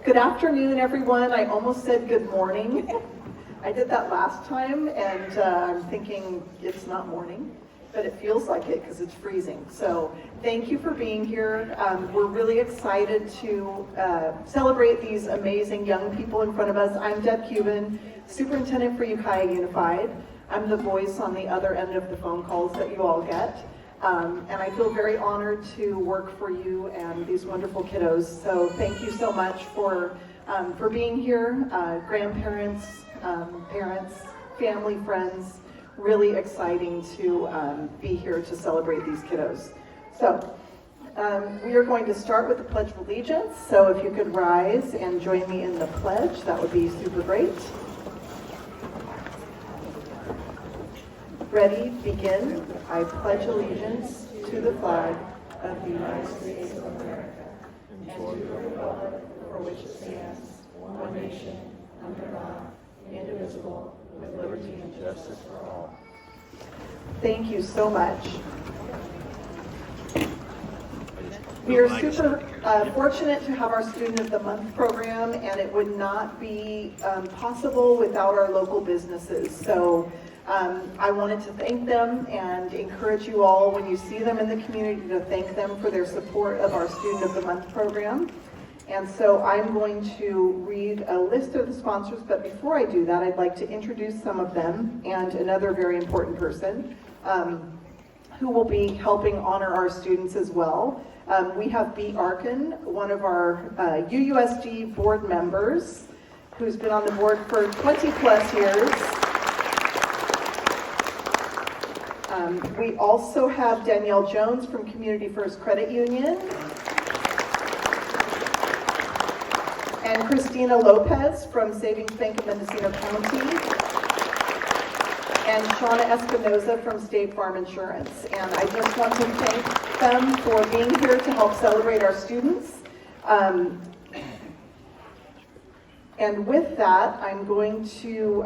Good afternoon, everyone. I almost said good morning. I did that last time, and I'm thinking it's not morning, but it feels like it because it's freezing. So thank you for being here. We're really excited to celebrate these amazing young people in front of us. I'm Deb Cuban, Superintendent for Ukiah Unified. I'm the voice on the other end of the phone calls that you all get. And I feel very honored to work for you and these wonderful kiddos. So thank you so much for being here, grandparents, parents, family, friends. Really exciting to be here to celebrate these kiddos. So we are going to start with the Pledge of Allegiance. So if you could rise and join me in the pledge, that would be super great. Ready, begin. I pledge allegiance to the flag of the United States of America and to the republic for which it stands, one nation, under God, indivisible, with liberty and justice for all. Thank you so much. We are super fortunate to have our Student of the Month program, and it would not be possible without our local businesses. So I wanted to thank them and encourage you all, when you see them in the community, to thank them for their support of our Student of the Month program. And so I'm going to read a list of the sponsors, but before I do that, I'd like to introduce some of them and another very important person who will be helping honor our students as well. We have Bea Arkin, one of our UUSD board members, who's been on the board for 20 plus years. We also have Danielle Jones from Community First Credit Union, and Christina Lopez from Savings Bank of Mendocino County, and Shauna Espinoza from State Farm Insurance. And I just want to thank them for being here to help celebrate our students. And with that, I'm going to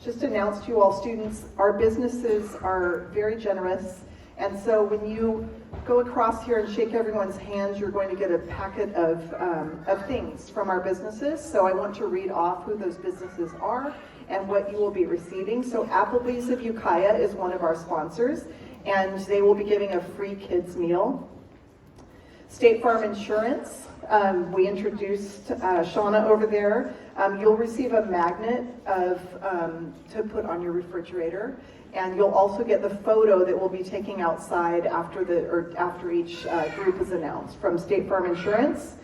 just announce to you all, students, our businesses are very generous. And so when you go across here and shake everyone's hands, you're going to get a packet of things from our businesses. So I want to read off who those businesses are and what you will be receiving. So Applebee's of Ukiah is one of our sponsors, and they will be giving a free kids meal. State Farm Insurance, we introduced Shauna over there. You'll receive a magnet to put on your refrigerator, and you'll also get the photo that we'll be taking outside after each group is announced from State Farm Insurance.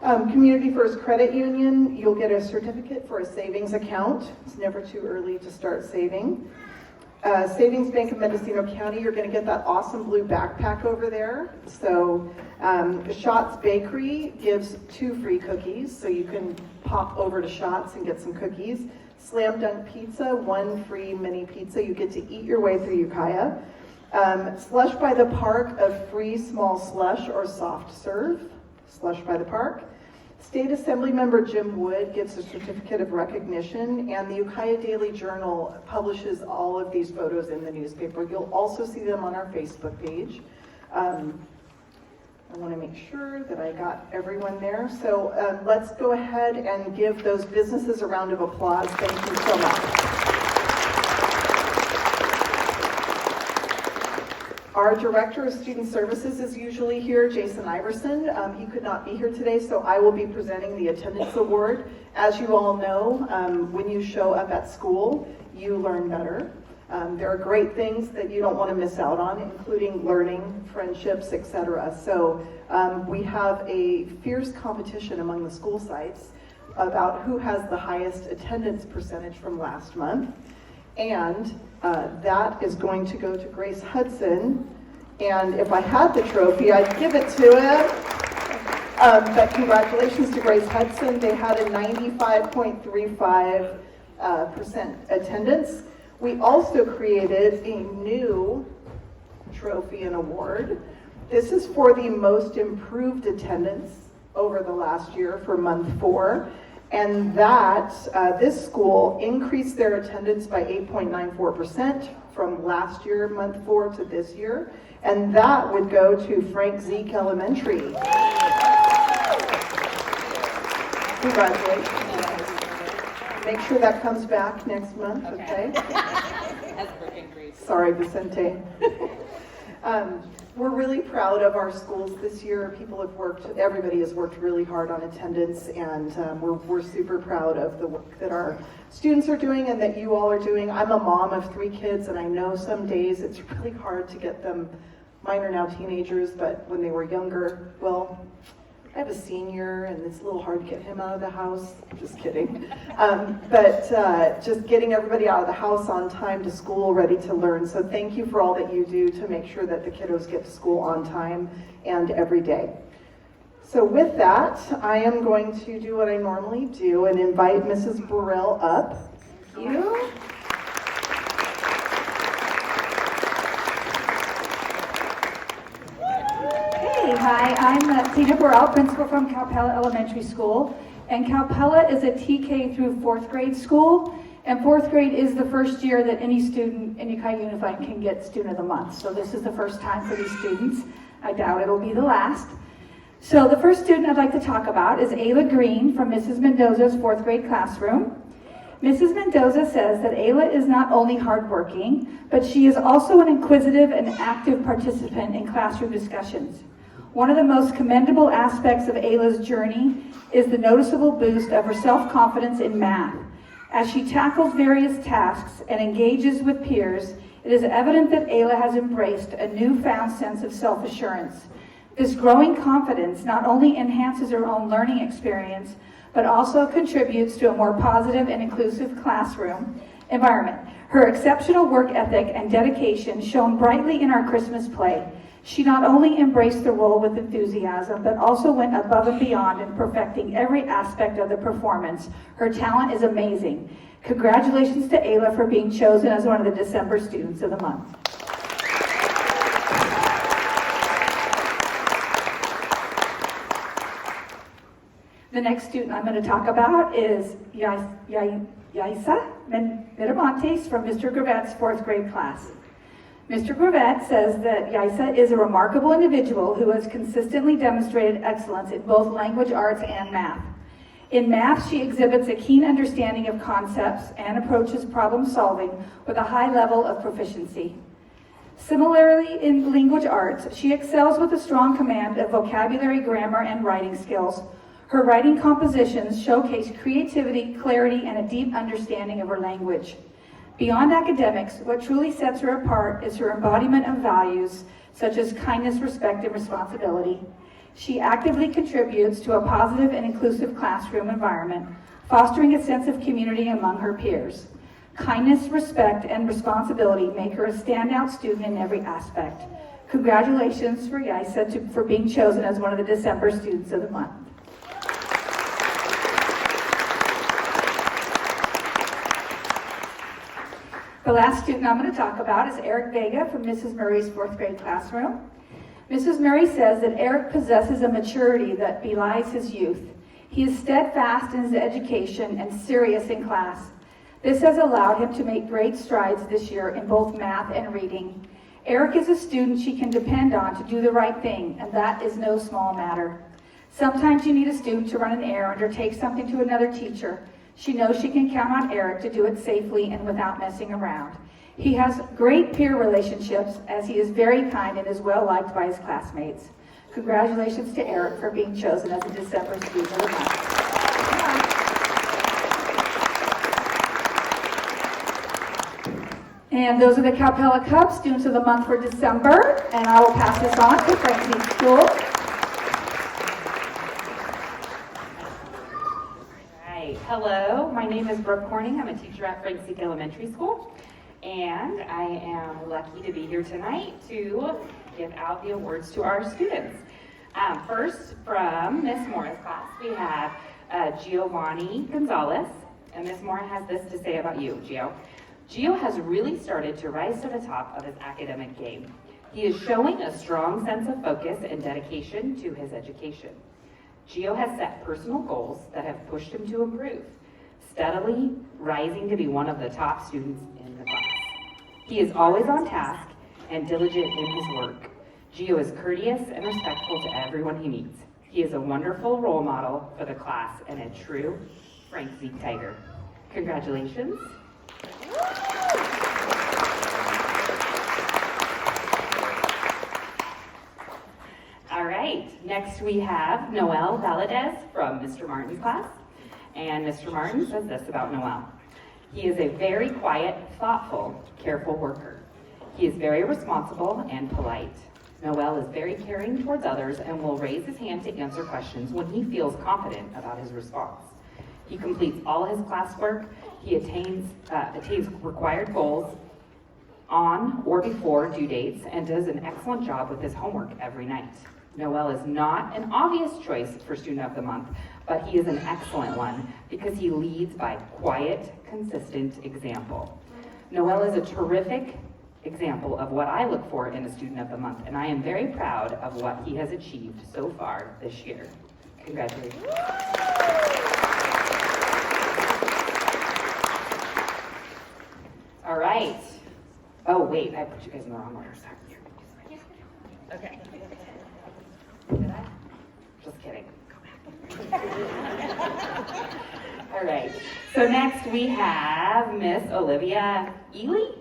Community First Credit Union, you'll get a certificate for a savings account. It's never too early to start saving. Savings Bank of Mendocino County, you're going to get that awesome blue backpack over there. So Shots Bakery gives 2 free cookies, so you can pop over to Shots and get some cookies. Slam Dunk Pizza, 1 free mini pizza. You get to eat your way through Ukiah. Slush by the Park, a free small slush or soft serve. Slush by the Park. State Assembly Member Jim Wood gives a certificate of recognition, and the Ukiah Daily Journal publishes all of these photos in the newspaper. You'll also see them on our Facebook page. I want to make sure that I got everyone there. So let's go ahead and give those businesses a round of applause. Thank you so much. Our Director of Student Services is usually here, Jason Iverson. He could not be here today, so I will be presenting the attendance award. As you all know, when you show up at school, you learn better. There are great things that you don't want to miss out on, including learning, friendships, etc. So we have a fierce competition among the school sites about who has the highest attendance percentage from last month. And that is going to go to Grace Hudson. And if I had the trophy, I'd give it to him. But congratulations to Grace Hudson. They had a 95.35% attendance. We also created a new trophy and award. This is for the most improved attendance over the last year for month 4. and that this school increased their attendance by 8.94% from last year, month 4 to this year, and that would go to Frank Zeke Elementary. Congratulations. Make sure that comes back next month, okay? Sorry, Vicente. We're really proud of our schools this year. Everybody has worked really hard on attendance, and we're super proud of the work that our students are doing and that you all are doing. I'm a mom of 3 kids, and I know some days it's really hard to get them. Mine are now teenagers, but when they were younger, well, I have a senior, and it's a little hard to get him out of the house. Just kidding. But just getting everybody out of the house on time to school, ready to learn. So thank you for all that you do to make sure that the kiddos get to school on time and every day. So with that, I am going to do what I normally do and invite Mrs. Burrell up. Thank you. Hi, I'm Tina Burrell, principal from Calpella Elementary School. And Calpella is a TK through 4th grade school. And 4th grade is the first year that any student in Ukiah Unified can get Student of the Month. So this is the first time for these students. I doubt it'll be the last. So the first student I'd like to talk about is Ayla Green from Mrs. Mendoza's 4th grade classroom. Mrs. Mendoza says that Ayla is not only hardworking, but she is also an inquisitive and active participant in classroom discussions. One of the most commendable aspects of Ayla's journey is the noticeable boost of her self-confidence in math. As she tackles various tasks and engages with peers, it is evident that Ayla has embraced a newfound sense of self-assurance. This growing confidence not only enhances her own learning experience, but also contributes to a more positive and inclusive classroom environment. Her exceptional work ethic and dedication shone brightly in our Christmas play. She not only embraced the role with enthusiasm, but also went above and beyond in perfecting every aspect of the performance. Her talent is amazing. Congratulations to Ayla for being chosen as one of the December Students of the Month. The next student I'm going to talk about is Yaisa Miramontes from Mr. Gravette's 4th grade class. Mr. Gravette says that Yaisa is a remarkable individual who has consistently demonstrated excellence in both language arts and math. In math, she exhibits a keen understanding of concepts and approaches problem solving with a high level of proficiency. Similarly, in language arts, she excels with a strong command of vocabulary, grammar, and writing skills. Her writing compositions showcase creativity, clarity, and a deep understanding of her language. Beyond academics, what truly sets her apart is her embodiment of values such as kindness, respect, and responsibility. She actively contributes to a positive and inclusive classroom environment, fostering a sense of community among her peers. Kindness, respect, and responsibility make her a standout student in every aspect. Congratulations for Yaisa for being chosen as one of the December Students of the Month. The last student I'm going to talk about is Eric Vega from Mrs. Murray's 4th grade classroom. Mrs. Murray says that Eric possesses a maturity that belies his youth. He is steadfast in his education and serious in class. This has allowed him to make great strides this year in both math and reading. Eric is a student she can depend on to do the right thing, and that is no small matter. Sometimes you need a student to run an errand or take something to another teacher. She knows she can count on Eric to do it safely and without messing around. He has great peer relationships as he is very kind and is well liked by his classmates. Congratulations to Eric for being chosen as a December Student of the Month. And those are the Calpella Cubs Students of the Month for December, and I will pass this on to Frank Zeke School. Hello, my name is Brooke Corning. I'm a teacher at Frank Zeke Elementary School, and I am lucky to be here tonight to give out the awards to our students. First, from Miss Mora's class, we have Giovanni Gonzalez, and Miss Mora has this to say about you, Gio. Gio has really started to rise to the top of his academic game. He is showing a strong sense of focus and dedication to his education. Gio has set personal goals that have pushed him to improve, steadily rising to be one of the top students in the class. He is always on task and diligent in his work. Gio is courteous and respectful to everyone he meets. He is a wonderful role model for the class and a true Frank Zeke Tiger. Congratulations. All right, next we have Noel Valadez from Mr. Martin's class. And Mr. Martin says this about Noel. He is a very quiet, thoughtful, careful worker. He is very responsible and polite. Noel is very caring towards others and will raise his hand to answer questions when he feels confident about his response. He completes all his classwork. He attains required goals on or before due dates and does an excellent job with his homework every night. Noel is not an obvious choice for Student of the Month, but he is an excellent one because he leads by quiet, consistent example. Noel is a terrific example of what I look for in a Student of the Month, and I am very proud of what he has achieved so far this year. Congratulations. All right. Oh, wait, I put you guys in the wrong order. Sorry. Okay. Did I? Just kidding. All right. So next we have Miss Olivia Ely.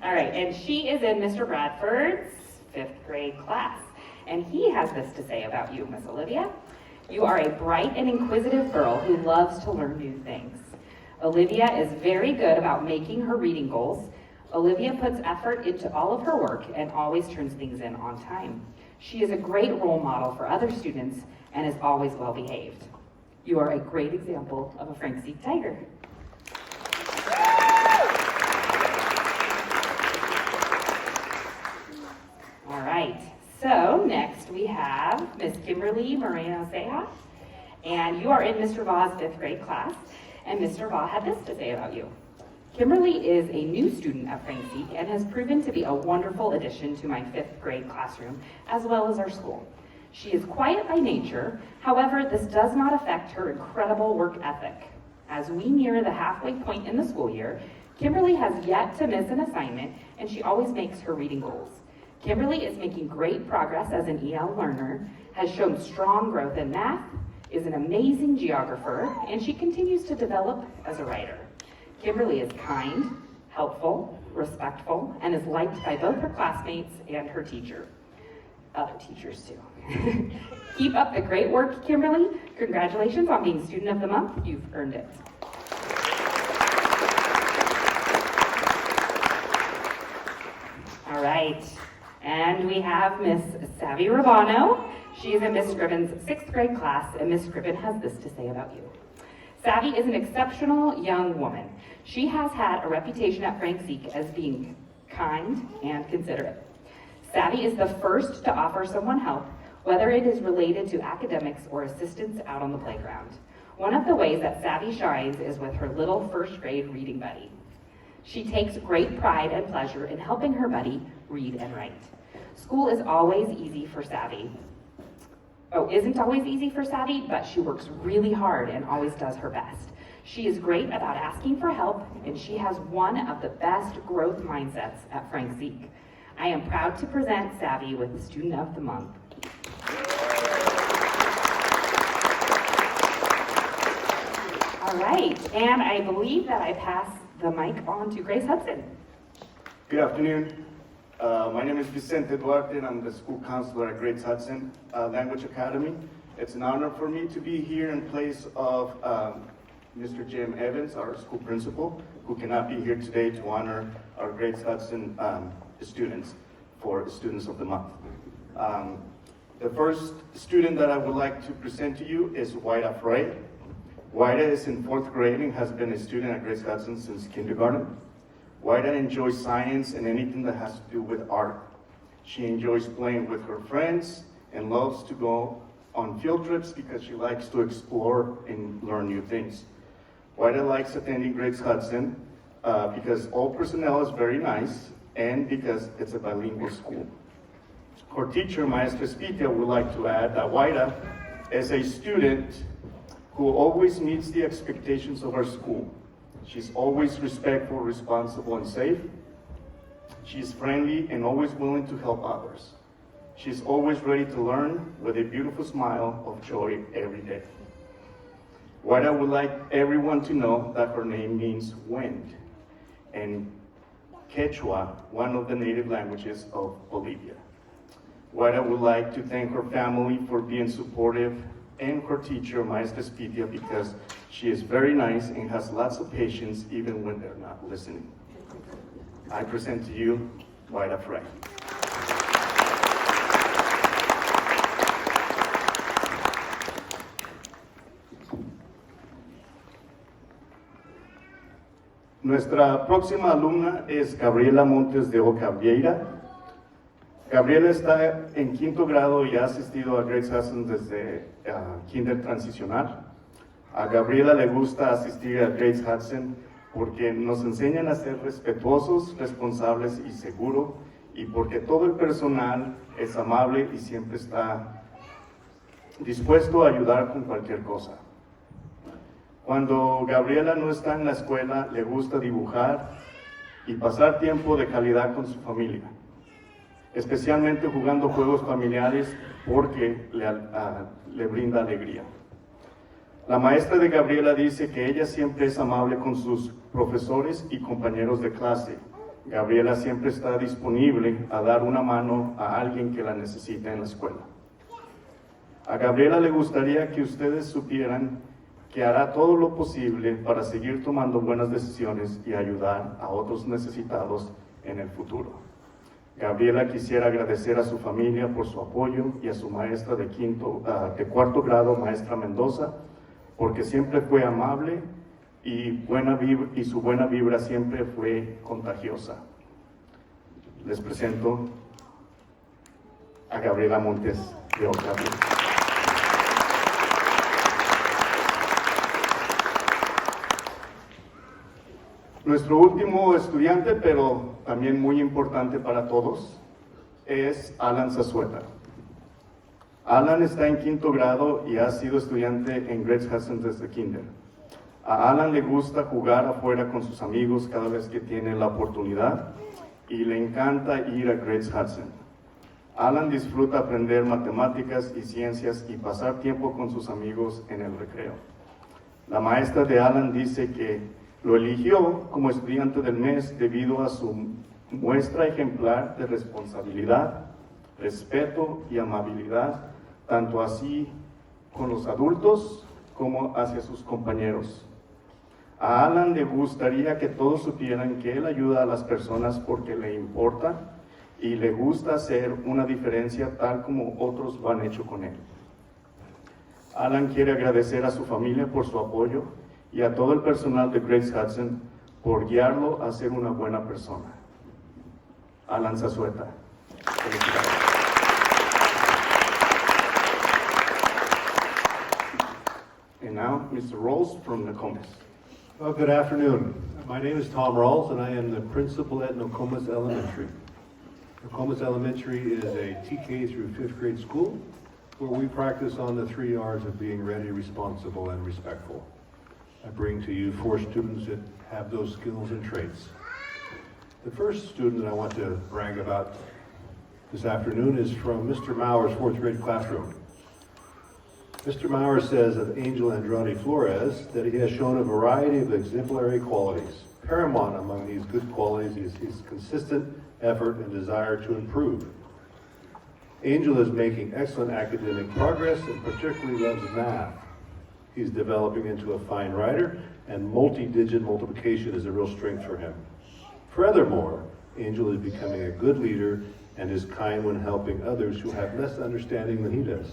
All right, and she is in Mr. Bradford's 5th grade class. And he has this to say about you, Miss Olivia. You are a bright and inquisitive girl who loves to learn new things. Olivia is very good about making her reading goals. Olivia puts effort into all of her work and always turns things in on time. She is a great role model for other students and is always well behaved. You are a great example of a Frank Zeke Tiger. All right, so next we have Miss Kimberly Moreno-Ceja, and you are in Mr. Vaugh's 5th grade class, and Mr. Vaughn had this to say about you. Kimberly is a new student at Frank Zeke and has proven to be a wonderful addition to my 5th grade classroom, as well as our school. She is quiet by nature, however, this does not affect her incredible work ethic. As we near the halfway point in the school year, Kimberly has yet to miss an assignment, and she always makes her reading goals. Kimberly is making great progress as an EL learner, has shown strong growth in math, is an amazing geographer, and she continues to develop as a writer. Kimberly is kind, helpful, respectful, and is liked by both her classmates and her teacher. Other teachers too. Keep up the great work, Kimberly. Congratulations on being Student of the Month. You've earned it. All right, and we have Miss Savvy Rabano. She is in Miss Scriven's 6th grade class, and Miss Scriven has this to say about you. Savvy is an exceptional young woman. She has had a reputation at Frank Zeke as being kind and considerate. Savvy is the first to offer someone help, whether it is related to academics or assistance out on the playground. One of the ways that Savvy shines is with her little 1st grade reading buddy. She takes great pride and pleasure in helping her buddy read and write. School is always easy for Savvy. Isn't always easy for Savvy, but she works really hard and always does her best. She is great about asking for help, and she has one of the best growth mindsets at Frank Zeke. I am proud to present Savvy with the Student of the Month. All right, and I believe that I pass the mic on to Grace Hudson. Good afternoon. My name is Vicente Duarte, and I'm the school counselor at Grace Hudson Language Academy. It's an honor for me to be here in place of Mr. Jim Evans, our school principal, who cannot be here today to honor our Grace Hudson students for the Students of the Month. The first student that I would like to present to you is Waida Frey. Waida is in 4th grade and has been a student at Grace Hudson since kindergarten. Waida enjoys science and anything that has to do with art. She enjoys playing with her friends and loves to go on field trips because she likes to explore and learn new things. Waida likes attending Grace Hudson because all personnel is very nice and because it's a bilingual school. Her teacher, Maestra Spitia, would like to add that Waida is a student who always meets the expectations of our school. She's always respectful, responsible, and safe. She's friendly and always willing to help others. She's always ready to learn with a beautiful smile of joy every day. Waida would like everyone to know that her name means wind, and Quechua, one of the native languages of Bolivia. Waida would like to thank her family for being supportive and her teacher, Maestra Spitia, because she is very nice and has lots of patience even when they're not listening. I present to you Waida Frey. Nuestra próxima alumna es Gabriela Montes de Oca Vieira. Gabriela está en quinto grado y ha asistido a Grace Hudson desde kinder transicional. A Gabriela le gusta asistir a Grace Hudson porque nos enseñan a ser respetuosos, responsables y seguros, y porque todo el personal es amable y siempre está dispuesto a ayudar con cualquier cosa. Cuando Gabriela no está en la escuela, le gusta dibujar y pasar tiempo de calidad con su familia, especialmente jugando juegos familiares porque le brinda alegría. La maestra de Gabriela dice que ella siempre es amable con sus profesores y compañeros de clase. Gabriela siempre está disponible a dar una mano a alguien que la necesita en la escuela. A Gabriela le gustaría que ustedes supieran que hará todo lo posible para seguir tomando buenas decisiones y ayudar a otros necesitados en el futuro. Gabriela quisiera agradecer a su familia por su apoyo y a su maestra de cuarto grado, Maestra Mendoza, porque siempre fue amable y su buena vibra siempre fue contagiosa. Les presento a Gabriela Montes de Oca Vieira. Nuestro último estudiante, pero también muy importante para todos, es Alan Zazueta. Alan está en quinto grado y ha sido estudiante en Grace Hudson desde kinder. A Alan le gusta jugar afuera con sus amigos cada vez que tiene la oportunidad y le encanta ir a Grace Hudson. Alan disfruta aprender matemáticas y ciencias y pasar tiempo con sus amigos en el recreo. La maestra de Alan dice que lo eligió como estudiante del mes debido a su muestra ejemplar de responsabilidad, respeto y amabilidad, tanto así con los adultos como hacia sus compañeros. A Alan le gustaría que todos supieran que él ayuda a las personas porque le importa y le gusta hacer una diferencia tal como otros lo han hecho con él. Alan quiere agradecer a su familia por su apoyo y a todo el personal de Grace Hudson por guiarlo a ser una buena persona. Alan Zazueta. Felicidades. And now, Mr. Rolls from Nokomis. Well, good afternoon. My name is Tom Rawls, and I am the principal at Nokomis Elementary. Nokomis Elementary is a TK through 5th grade school where we practice on the 3 R's of being ready, responsible, and respectful. I bring to you 4 students that have those skills and traits. The first student that I want to brag about this afternoon is from Mr. Mauer's 4th grade classroom. Mr. Mauer says of Angel Andrade Flores that he has shown a variety of exemplary qualities. Paramount among these good qualities is his consistent effort and desire to improve. Angel is making excellent academic progress and particularly loves math. He's developing into a fine writer, and multi-digit multiplication is a real strength for him. Furthermore, Angel is becoming a good leader and is kind when helping others who have less understanding than he does.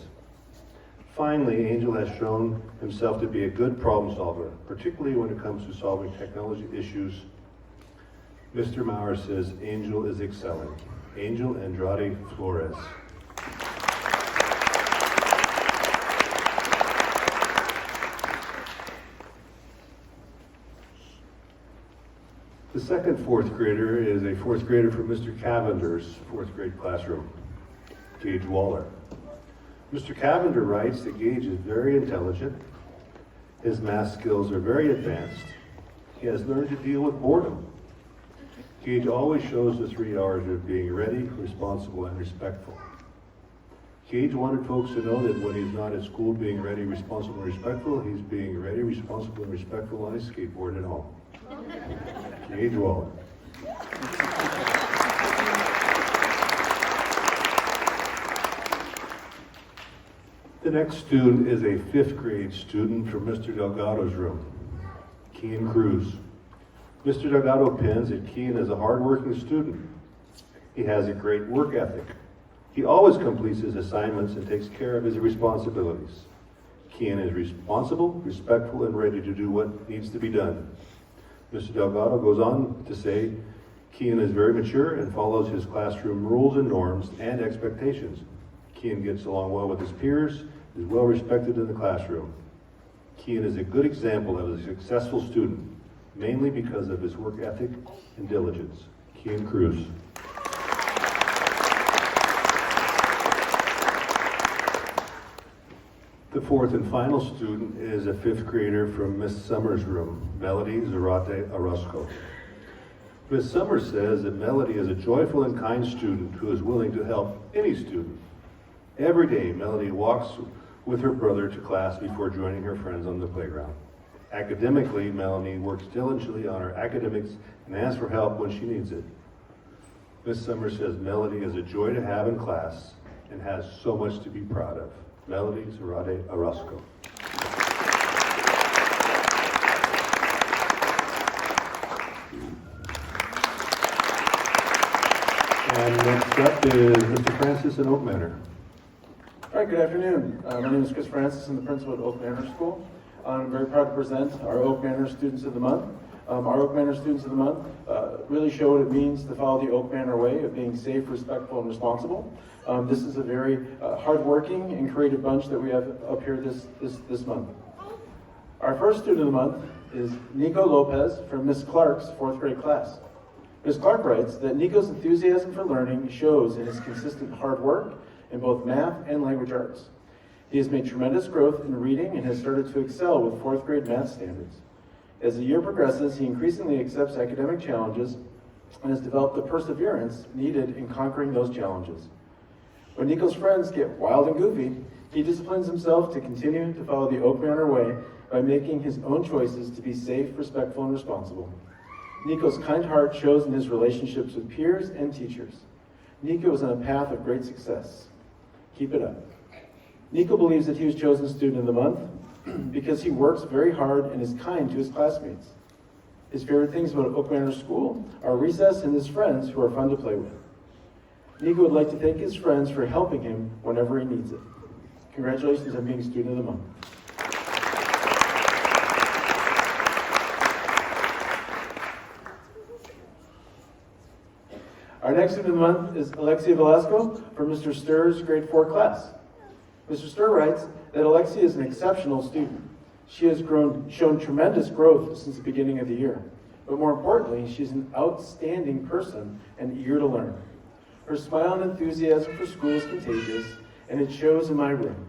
Finally, Angel has shown himself to be a good problem solver, particularly when it comes to solving technology issues. Mr. Mauer says Angel is excelling. Angel Andrade Flores. The second 4th grader is a 4th grader from Mr. Cavender's 4th grade classroom. Gage Waller. Mr. Cavender writes that Gage is very intelligent. His math skills are very advanced. He has learned to deal with boredom. Gage always shows the 3 R's of being ready, responsible, and respectful. Gage wanted folks to know that when he's not at school being ready, responsible, and respectful, he's being ready, responsible, and respectful on his skateboard at home. Gage Waller. The next student is a 5th grade student from Mr. Delgado's room, Kean Cruz. Mr. Delgado pins that Kean is a hardworking student. He has a great work ethic. He always completes his assignments and takes care of his responsibilities. Kean is responsible, respectful, and ready to do what needs to be done. Mr. Delgado goes on to say, Kean is very mature and follows his classroom rules and norms and expectations. Kean gets along well with his peers, is well respected in the classroom. Kean is a good example of a successful student, mainly because of his work ethic and diligence. Kean Cruz. The 4th and final student is a 5th grader from Miss Summers' room, Melody Zarate Orozco. Miss Summers says that Melody is a joyful and kind student who is willing to help any student. Every day, Melody walks with her brother to class before joining her friends on the playground. Academically, Melanie works diligently on her academics and asks for help when she needs it. Miss Summers says Melody is a joy to have in class and has so much to be proud of. Melody Zarate Orozco. And next up is Mr. Francis in Oak Manor. All right, good afternoon. My name is Chris Francis. I'm the principal at Oak Manor School. I'm very proud to present our Oak Manor Students of the Month. Our Oak Manor Students of the Month really show what it means to follow the Oak Manor way of being safe, respectful, and responsible. This is a very hardworking and creative bunch that we have up here this month. Our first student of the month is Nico Lopez from Miss Clark's 4th grade class. Ms. Clark writes that Nico's enthusiasm for learning shows in his consistent hard work in both math and language arts. He has made tremendous growth in reading and has started to excel with 4th grade math standards. As the year progresses, he increasingly accepts academic challenges and has developed the perseverance needed in conquering those challenges. When Nico's friends get wild and goofy, he disciplines himself to continue to follow the Oak Manor way by making his own choices to be safe, respectful, and responsible. Nico's kind heart shows in his relationships with peers and teachers. Nico is on a path of great success. Keep it up. Nico believes that he was chosen Student of the Month because he works very hard and is kind to his classmates. His favorite things about Oak Manor School are recess and his friends who are fun to play with. Nico would like to thank his friends for helping him whenever he needs it. Congratulations on being Student of the Month. Our next student of the month is Alexia Velasco from Mr. Sturr's grade 4 class. Mr. Sturr writes that Alexia is an exceptional student. She has shown tremendous growth since the beginning of the year. But more importantly, she's an outstanding person and eager to learn. Her smile and enthusiasm for school is contagious, and it shows in my room.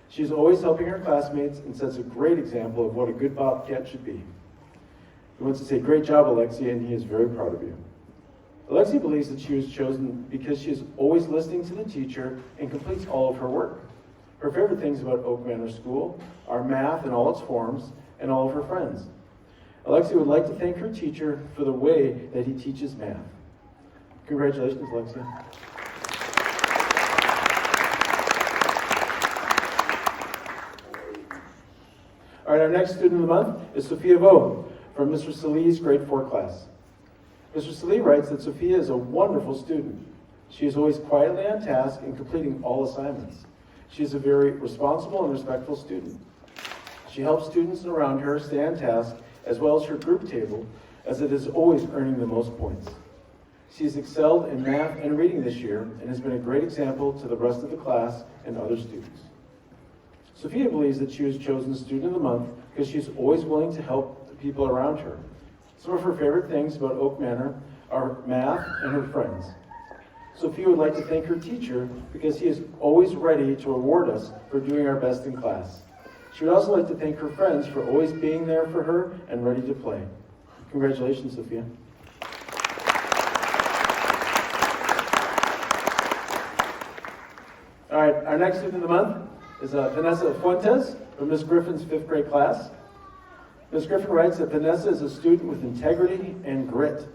She's always helping her classmates and sets a great example of what a good Bobcat should be. He wants to say, great job, Alexia, and he is very proud of you. Alexia believes that she was chosen because she is always listening to the teacher and completes all of her work. Her favorite things about Oak Manor School are math in all its forms and all of her friends. Alexia would like to thank her teacher for the way that he teaches math. Congratulations, Alexia. All right, our next student of the month is Sophia Vo from Mr. Salih's grade 4 class. Mr. Salih writes that Sophia is a wonderful student. She is always quietly on task and completing all assignments. She is a very responsible and respectful student. She helps students around her stay on task as well as her group table, as it is always earning the most points. She has excelled in math and reading this year and has been a great example to the rest of the class and other students. Sophia believes that she was chosen Student of the Month because she is always willing to help the people around her. Some of her favorite things about Oak Manor are math and her friends. Sophia would like to thank her teacher because he is always ready to reward us for doing our best in class. She would also like to thank her friends for always being there for her and ready to play. Congratulations, Sophia. All right, our next student of the month is Vanessa Fuentes from Ms. Griffin's 5th grade class. Ms. Griffin writes that Vanessa is a student with integrity and grit.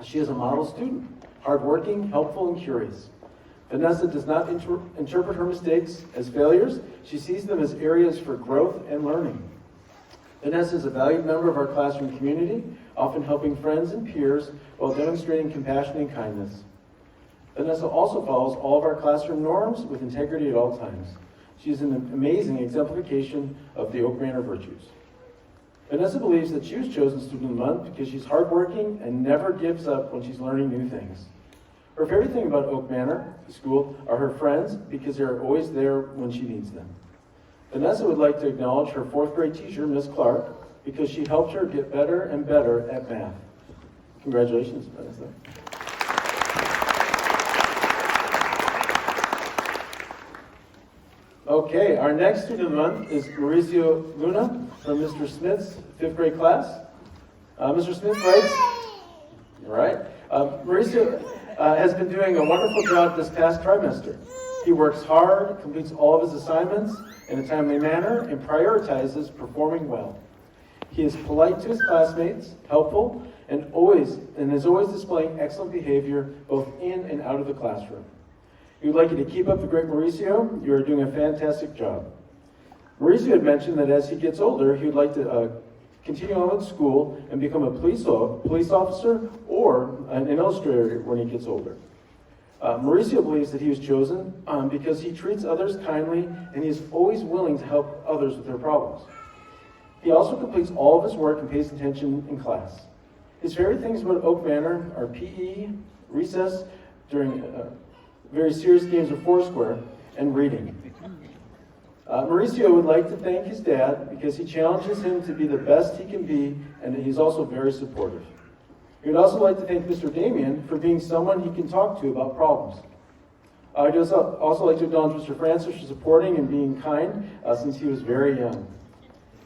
She is a model student, hardworking, helpful, and curious. Vanessa does not interpret her mistakes as failures. She sees them as areas for growth and learning. Vanessa is a valued member of our classroom community, often helping friends and peers while demonstrating compassion and kindness. Vanessa also follows all of our classroom norms with integrity at all times. She is an amazing exemplification of the Oak Manor virtues. Vanessa believes that she was chosen Student of the Month because she's hardworking and never gives up when she's learning new things. Her favorite thing about Oak Manor, the school, are her friends because they're always there when she needs them. Vanessa would like to acknowledge her 4th grade teacher, Ms. Clark, because she helped her get better and better at math. Congratulations, Vanessa. Okay, our next student of the month is Mauricio Luna from Mr. Smith's 5th grade class. Mr. Smith writes, all right, Mauricio has been doing a wonderful job this past trimester. He works hard, completes all of his assignments in a timely manner, and prioritizes performing well. He is polite to his classmates, helpful, and is always displaying excellent behavior both in and out of the classroom. We would like you to keep up the great Mauricio. You are doing a fantastic job. Mauricio had mentioned that as he gets older, he would like to continue on with school and become a police officer or an illustrator when he gets older. Mauricio believes that he was chosen because he treats others kindly and he is always willing to help others with their problems. He also completes all of his work and pays attention in class. His favorite things about Oak Manor are PE, recess, during very serious games of Foursquare, and reading. Mauricio would like to thank his dad because he challenges him to be the best he can be, and he's also very supportive. He would also like to thank Mr. Damien for being someone he can talk to about problems. I'd also like to acknowledge Mr. Francis for supporting and being kind since he was very young.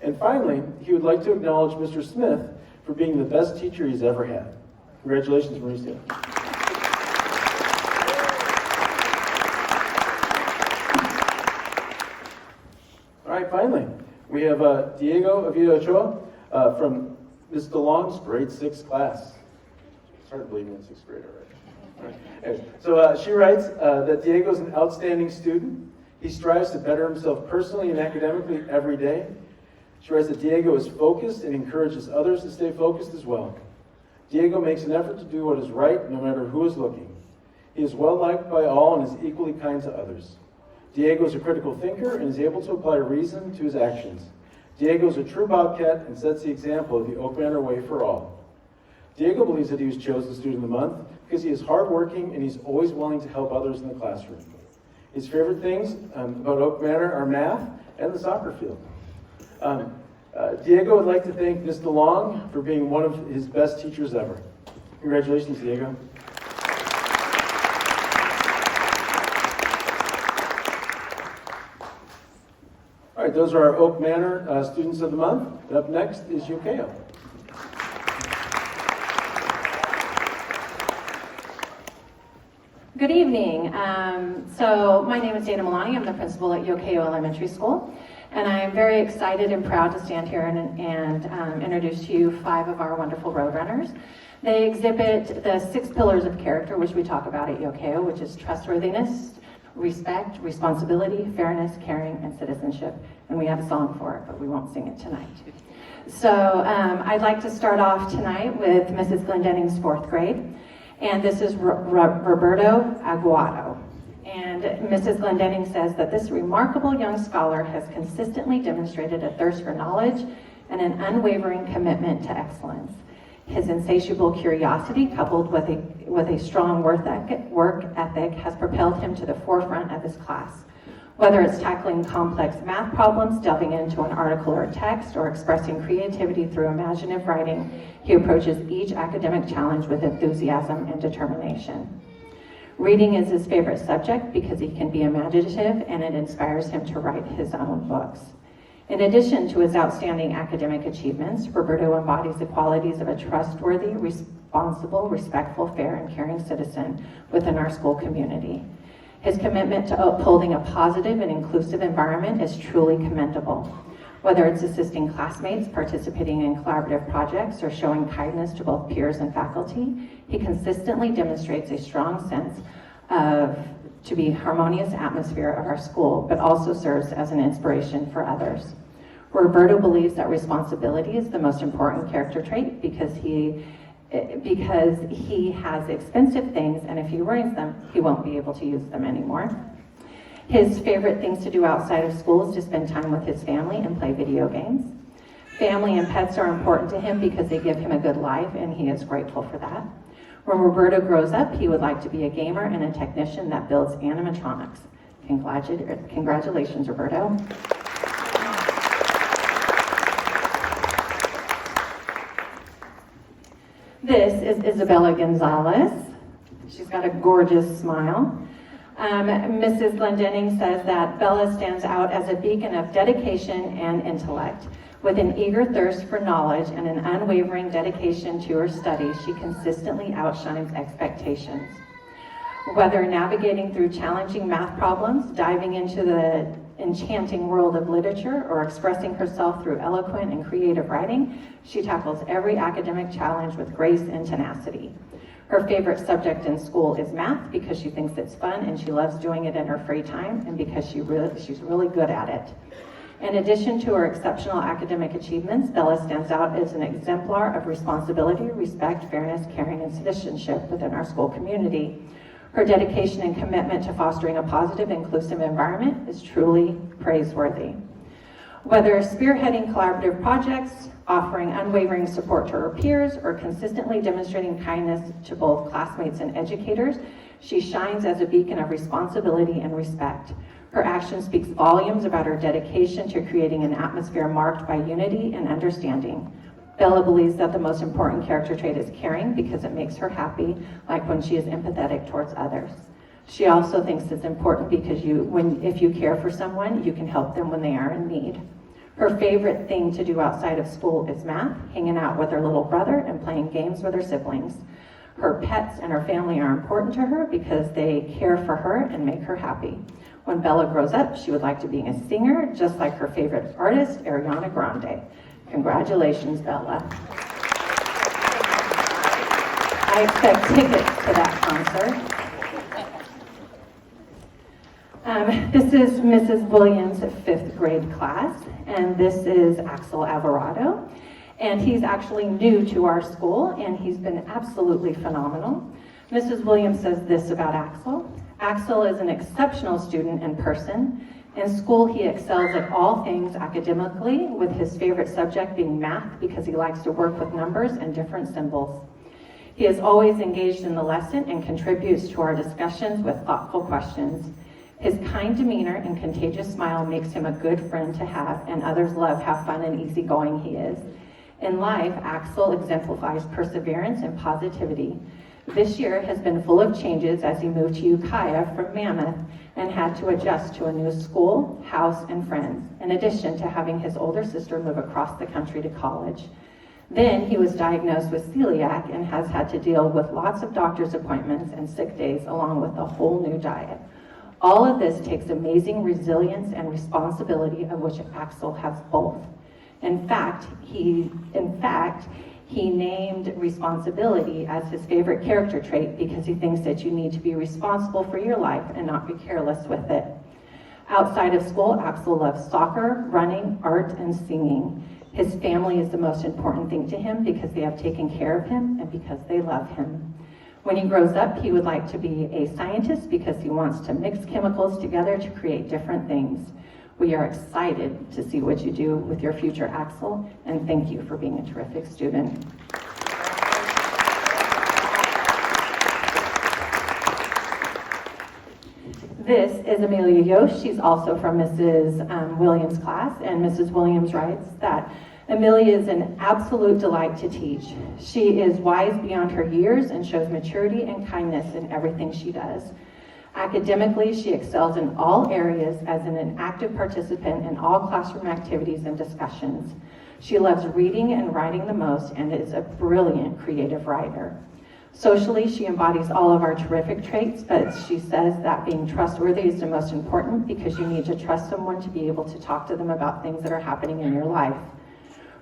And finally, he would like to acknowledge Mr. Smith for being the best teacher he's ever had. Congratulations, Mauricio. All right, finally, we have Diego Avila Ochoa from Ms. DeLong's grade 6 class. Started believing in 6th grade already. Anyway, so she writes that Diego is an outstanding student. He strives to better himself personally and academically every day. She writes that Diego is focused and encourages others to stay focused as well. Diego makes an effort to do what is right no matter who is looking. He is well liked by all and is equally kind to others. Diego is a critical thinker and is able to apply reason to his actions. Diego is a true Bobcat and sets the example of the Oak Manor way for all. Diego believes that he was chosen Student of the Month because he is hardworking and he's always willing to help others in the classroom. His favorite things about Oak Manor are math and the soccer field. Diego would like to thank Ms. DeLong for being one of his best teachers ever. Congratulations, Diego. All right, those are our Oak Manor Students of the Month. And up next is Yokeo. Good evening. So my name is Dana Milani. I'm the principal at Yokeo Elementary School. And I am very excited and proud to stand here and introduce to you 5 of our wonderful Roadrunners. They exhibit the 6 pillars of character, which we talk about at Yokeo, which is trustworthiness, respect, responsibility, fairness, caring, and citizenship. And we have a song for it, but we won't sing it tonight. So I'd like to start off tonight with Mrs. Glendenning's 4th grade. And this is Roberto Aguado. And Mrs. Glendenning says that this remarkable young scholar has consistently demonstrated a thirst for knowledge and an unwavering commitment to excellence. His insatiable curiosity, coupled with a strong work ethic, has propelled him to the forefront of his class. Whether it's tackling complex math problems, delving into an article or text, or expressing creativity through imaginative writing, he approaches each academic challenge with enthusiasm and determination. Reading is his favorite subject because he can be imaginative and it inspires him to write his own books. In addition to his outstanding academic achievements, Roberto embodies the qualities of a trustworthy, responsible, respectful, fair, and caring citizen within our school community. His commitment to upholding a positive and inclusive environment is truly commendable. Whether it's assisting classmates, participating in collaborative projects, or showing kindness to both peers and faculty, he consistently demonstrates a strong sense of to be harmonious atmosphere of our school, but also serves as an inspiration for others. Roberto believes that responsibility is the most important character trait because he has expensive things, and if he ruins them, he won't be able to use them anymore. His favorite things to do outside of school is to spend time with his family and play video games. Family and pets are important to him because they give him a good life, and he is grateful for that. When Roberto grows up, he would like to be a gamer and a technician that builds animatronics. Congratulations, Roberto. This is Isabella Gonzalez. She's got a gorgeous smile. Mrs. Glendenning says that Bella stands out as a beacon of dedication and intellect. With an eager thirst for knowledge and an unwavering dedication to her studies, she consistently outshines expectations. Whether navigating through challenging math problems, diving into the enchanting world of literature, or expressing herself through eloquent and creative writing, she tackles every academic challenge with grace and tenacity. Her favorite subject in school is math because she thinks it's fun and she loves doing it in her free time and because she's really good at it. In addition to her exceptional academic achievements, Bella stands out as an exemplar of responsibility, respect, fairness, caring, and citizenship within our school community. Her dedication and commitment to fostering a positive, inclusive environment is truly praiseworthy. Whether spearheading collaborative projects, offering unwavering support to her peers, or consistently demonstrating kindness to both classmates and educators, she shines as a beacon of responsibility and respect. Her action speaks volumes about her dedication to creating an atmosphere marked by unity and understanding. Bella believes that the most important character trait is caring because it makes her happy, like when she is empathetic towards others. She also thinks it's important because if you care for someone, you can help them when they are in need. Her favorite thing to do outside of school is math, hanging out with her little brother, and playing games with her siblings. Her pets and her family are important to her because they care for her and make her happy. When Bella grows up, she would like to be a singer, just like her favorite artist, Ariana Grande. Congratulations, Bella. I expect tickets to that concert. This is Mrs. Williams' 5th grade class, and this is Axel Alvarado. And he's actually new to our school, and he's been absolutely phenomenal. Mrs. Williams says this about Axel. Axel is an exceptional student in person. In school, he excels at all things academically, with his favorite subject being math because he likes to work with numbers and different symbols. He is always engaged in the lesson and contributes to our discussions with thoughtful questions. His kind demeanor and contagious smile makes him a good friend to have, and others love how fun and easygoing he is. In life, Axel exemplifies perseverance and positivity. This year has been full of changes as he moved to Ukiah from Mammoth and had to adjust to a new school, house, and friends, in addition to having his older sister move across the country to college. Then he was diagnosed with celiac and has had to deal with lots of doctor's appointments and sick days along with a whole new diet. All of this takes amazing resilience and responsibility, of which Axel has both. In fact, he named responsibility as his favorite character trait because he thinks that you need to be responsible for your life and not be careless with it. Outside of school, Axel loves soccer, running, art, and singing. His family is the most important thing to him because they have taken care of him and because they love him. When he grows up, he would like to be a scientist because he wants to mix chemicals together to create different things. We are excited to see what you do with your future, Axel, and thank you for being a terrific student. This is Amelia Yost. She's also from Mrs. Williams' class, and Mrs. Williams writes that Amelia is an absolute delight to teach. She is wise beyond her years and shows maturity and kindness in everything she does. Academically, she excels in all areas as an active participant in all classroom activities and discussions. She loves reading and writing the most and is a brilliant creative writer. Socially, she embodies all of our terrific traits, but she says that being trustworthy is the most important because you need to trust someone to be able to talk to them about things that are happening in your life.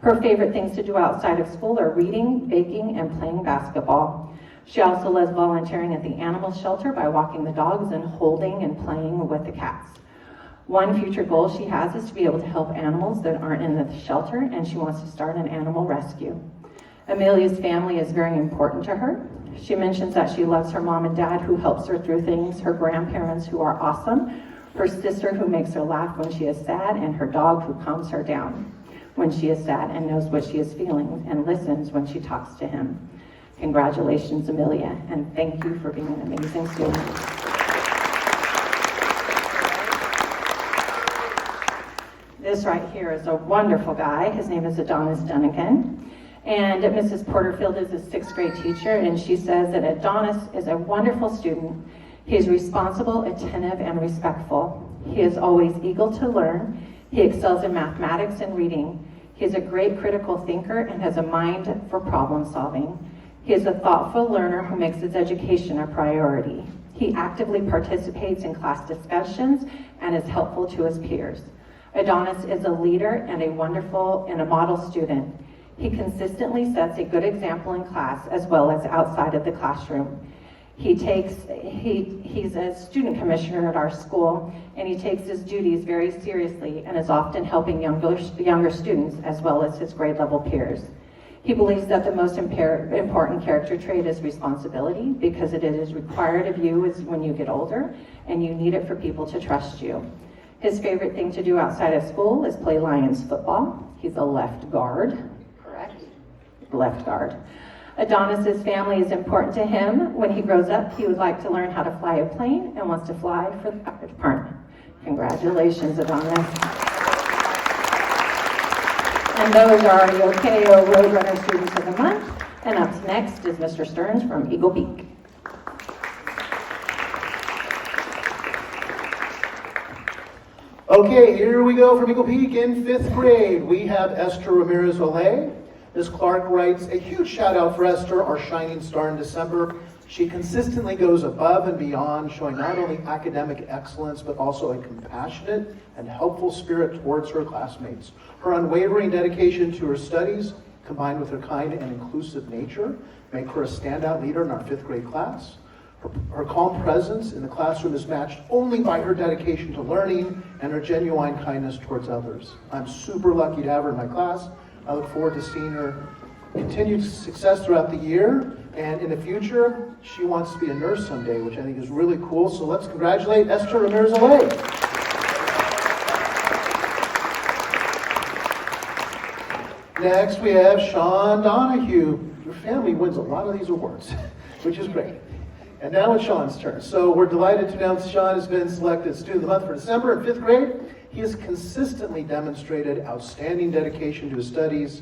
Her favorite things to do outside of school are reading, baking, and playing basketball. She also loves volunteering at the animal shelter by walking the dogs and holding and playing with the cats. One future goal she has is to be able to help animals that aren't in the shelter, and she wants to start an animal rescue. Amelia's family is very important to her. She mentions that she loves her mom and dad who helps her through things, her grandparents who are awesome, her sister who makes her laugh when she is sad, and her dog who calms her down when she is sad and knows what she is feeling and listens when she talks to him. Congratulations, Amelia, and thank you for being an amazing student. This right here is a wonderful guy. His name is Adonis Dunnigan. And Mrs. Porterfield is a 6th grade teacher, and she says that Adonis is a wonderful student. He is responsible, attentive, and respectful. He is always eager to learn. He excels in mathematics and reading. He is a great critical thinker and has a mind for problem solving. He is a thoughtful learner who makes his education a priority. He actively participates in class discussions and is helpful to his peers. Adonis is a leader and a wonderful and a model student. He consistently sets a good example in class as well as outside of the classroom. He's a student commissioner at our school, and he takes his duties very seriously and is often helping younger students as well as his grade level peers. He believes that the most important character trait is responsibility because it is required of you when you get older, and you need it for people to trust you. His favorite thing to do outside of school is play Lions football. He's a left guard. Left guard. Adonis's family is important to him. When he grows up, he would like to learn how to fly a plane and wants to fly for the fire department. Congratulations, Adonis. And those are our Yokeo Roadrunner Students of the Month. And up next is Mr. Stearns from Eagle Peak. Okay, here we go from Eagle Peak in 5th grade. We have Esther Ramirez-Olay. Ms. Clark writes, a huge shout out for Esther, our shining star in December. She consistently goes above and beyond, showing not only academic excellence, but also a compassionate and helpful spirit towards her classmates. Her unwavering dedication to her studies, combined with her kind and inclusive nature, make her a standout leader in our 5th grade class. Her calm presence in the classroom is matched only by her dedication to learning and her genuine kindness towards others. I'm super lucky to have her in my class. I look forward to seeing her continued success throughout the year, and in the future, she wants to be a nurse someday, which I think is really cool. So let's congratulate Esther Ramirez-Olay. Next, we have Sean Donahue. Your family wins a lot of these awards, which is great. And now it's Sean's turn. So we're delighted to announce Sean has been selected Student of the Month for December in 5th grade. He has consistently demonstrated outstanding dedication to his studies.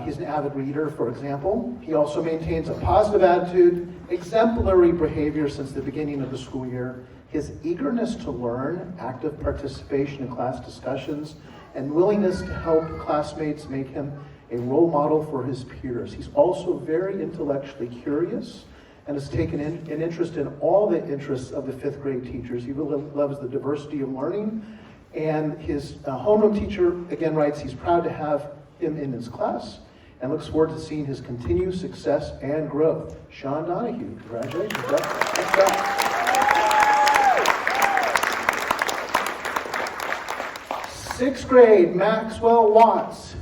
He's an avid reader, for example. He also maintains a positive attitude, exemplary behavior since the beginning of the school year. His eagerness to learn, active participation in class discussions, and willingness to help classmates make him a role model for his peers. He's also very intellectually curious and has taken an interest in all the interests of the 5th grade teachers. He really loves the diversity of learning. And his homeroom teacher, again, writes he's proud to have him in his class and looks forward to seeing his continued success and growth. Sean Donahue, congratulations. Nice job. 6th grade, Maxwell Watts.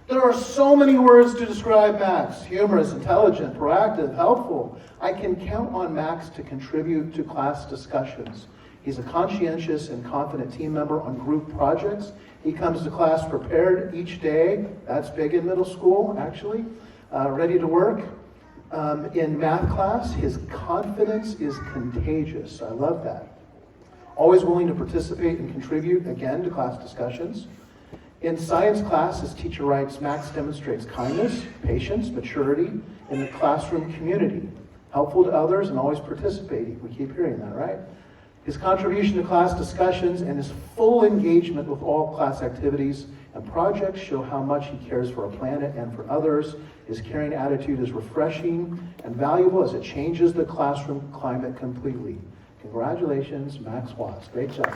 There are so many words to describe Max. Humorous, intelligent, proactive, helpful. I can count on Max to contribute to class discussions. He's a conscientious and confident team member on group projects. He comes to class prepared each day. That's big in middle school, actually. Ready to work. In math class, his confidence is contagious. I love that. Always willing to participate and contribute, again, to class discussions. In science class, his teacher writes, Max demonstrates kindness, patience, maturity in the classroom community, helpful to others and always participating. We keep hearing that, right? His contribution to class discussions and his full engagement with all class activities and projects show how much he cares for our planet and for others. His caring attitude is refreshing and valuable as it changes the classroom climate completely. Congratulations, Max Watts. Great job.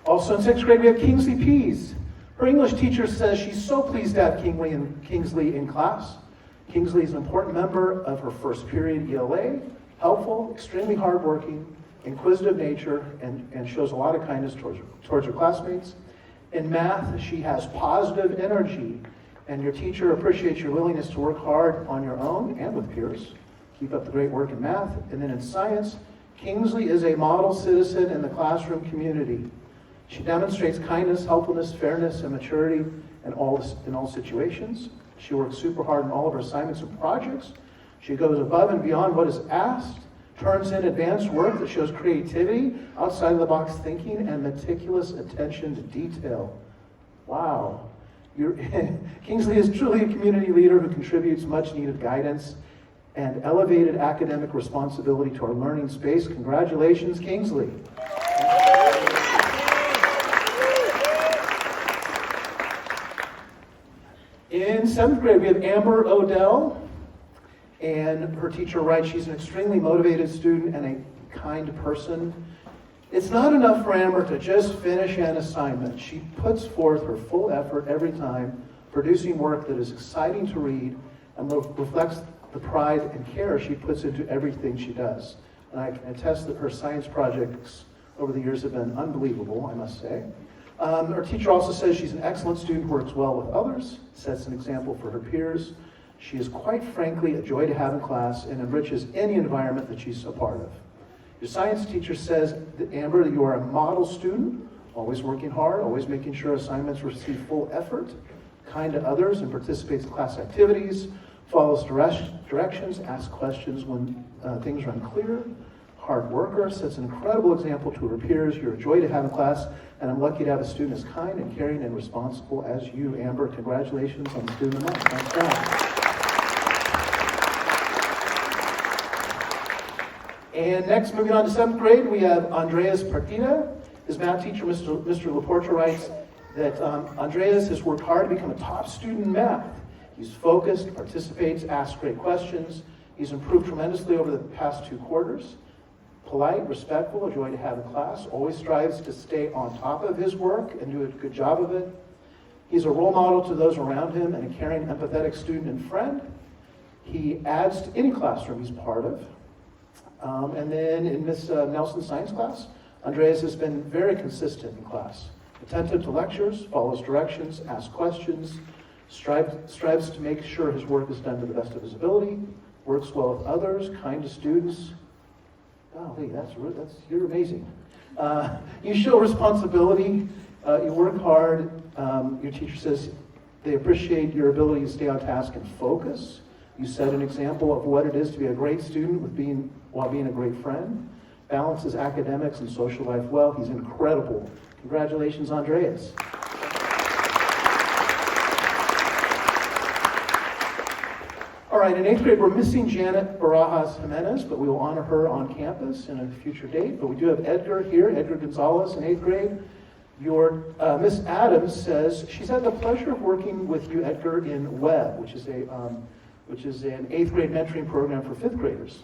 Also in 6th grade, we have Kingsley Pease. Her English teacher says she's so pleased to have Kingsley in class. Kingsley is an important member of her first period ELA, helpful, extremely hardworking, inquisitive nature, and shows a lot of kindness towards her classmates. In math, she has positive energy, and your teacher appreciates your willingness to work hard on your own and with peers. Keep up the great work in math. And then in science, Kingsley is a model citizen in the classroom community. She demonstrates kindness, helpfulness, fairness, and maturity in all situations. She works super hard in all of her assignments and projects. She goes above and beyond what is asked, turns in advanced work that shows creativity, outside of the box thinking, and meticulous attention to detail. Wow. Kingsley is truly a community leader who contributes much needed guidance and elevated academic responsibility to our learning space. Congratulations, Kingsley. In 7th grade, we have Amber Odell, and her teacher writes she's an extremely motivated student and a kind person. It's not enough for Amber to just finish an assignment. She puts forth her full effort every time, producing work that is exciting to read and reflects the pride and care she puts into everything she does. And I can attest that her science projects over the years have been unbelievable, I must say. Her teacher also says she's an excellent student who works well with others, sets an example for her peers. She is quite frankly a joy to have in class and enriches any environment that she's a part of. Your science teacher says that, Amber, that you are a model student, always working hard, always making sure assignments receive full effort, kind to others and participates in class activities, follows directions, asks questions when things are unclear, hard worker, sets an incredible example to her peers. You're a joy to have in class, and I'm lucky to have a student as kind and caring and responsible as you, Amber. Congratulations on the Student of the Month. Nice job. And next, moving on to 7th grade, we have Andreas Partida. His math teacher, Mr. Laporta, writes that Andreas has worked hard to become a top student in math. He's focused, participates, asks great questions. He's improved tremendously over the past 2 quarters. Polite, respectful, a joy to have in class, always strives to stay on top of his work and do a good job of it. He's a role model to those around him and a caring, empathetic student and friend. He adds to any classroom he's part of. And then in Miss Nelson's science class, Andreas has been very consistent in class. Attentive to lectures, follows directions, asks questions, strives to make sure his work is done to the best of his ability, works well with others, kind to students. Golly, you're amazing. You show responsibility, you work hard. Your teacher says they appreciate your ability to stay on task and focus. You set an example of what it is to be a great student while being a great friend. Balances academics and social life well. He's incredible. Congratulations, Andreas. All right, in 8th grade, we're missing Janet Barajas Jimenez, but we will honor her on campus in a future date. But we do have Edgar here, Edgar Gonzalez in 8th grade. Your Miss Adams says she's had the pleasure of working with you, Edgar, in WEB, which is an 8th grade mentoring program for 5th graders.